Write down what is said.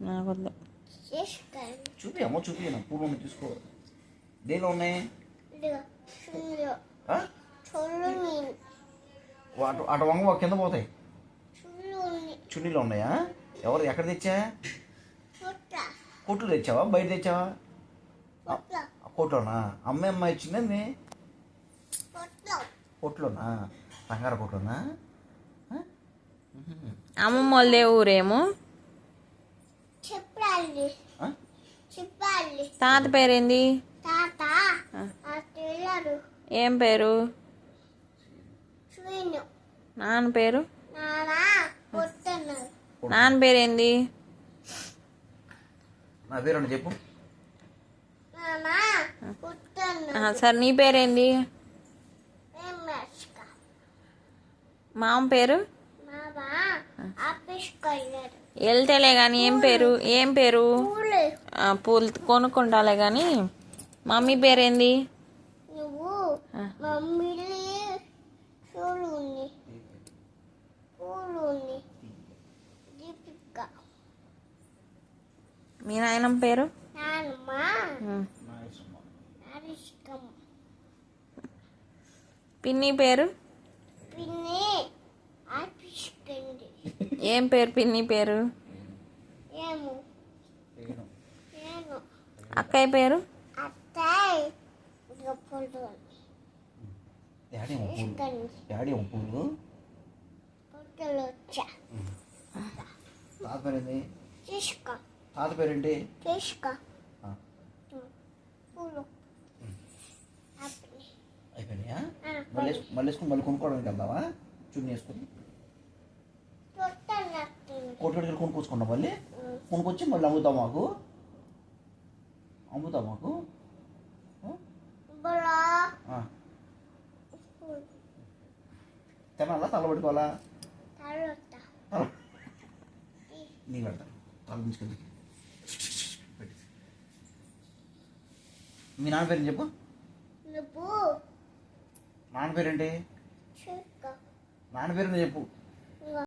నాకొద్దు. చూపి అమ్మ, చూపి నా పూలు ఉన్నాయి, తీసుకో. దేనిలో ఉన్నాయి? అటు వంగ కింద పోతాయి. చున్నీలో ఉన్నాయా? ఎవరు ఎక్కడ తెచ్చా? కొట్లు తెచ్చావా, బయట తెచ్చావా? కొట్లోనా? అమ్మ ఇచ్చిందండి. కొట్లోనా? బంగారు కొట్లోనా? అమ్మమ్మ వాళ్ళే ఊరేమో. తాత పేరేంది? ఏం పేరు? నాన్న పేరు? నాన్న పేరేంది? నా పేరు చెప్పు. సరే, నీ పేరేంది? మామ పేరు? వెళ్తేలే కానీ ఏం పేరు? ఏం పేరు? పూలు కొనుక్కుంటాలే కానీ మమ్మీ పేరేంది? మీ నాయనమ్మ పేరు? పిన్ని పేరు? ఏం పేరు పిన్ని పేరు? అక్కయ్య పేరు? తాత పేరేంటి? అయిపోయినాయా? మళ్ళీ వేసుకుని మళ్ళీ కొనుక్కోవడానికి వెళ్దావా? చున్నీ వేసుకుని కొట్టుడికి కొనుక్కొచ్చుకున్నాం. మళ్ళీ కొనుక్కొచ్చి మళ్ళీ అమ్ముతావు మాకు? తినాలా? తల పెట్టుకోవాలా? నీ పెడతా. తల తీసుకెళ్ళి మీ నాన్న పేరు చెప్పు. నాన్న పేరేంటి? నాన్న పేరు చెప్పు.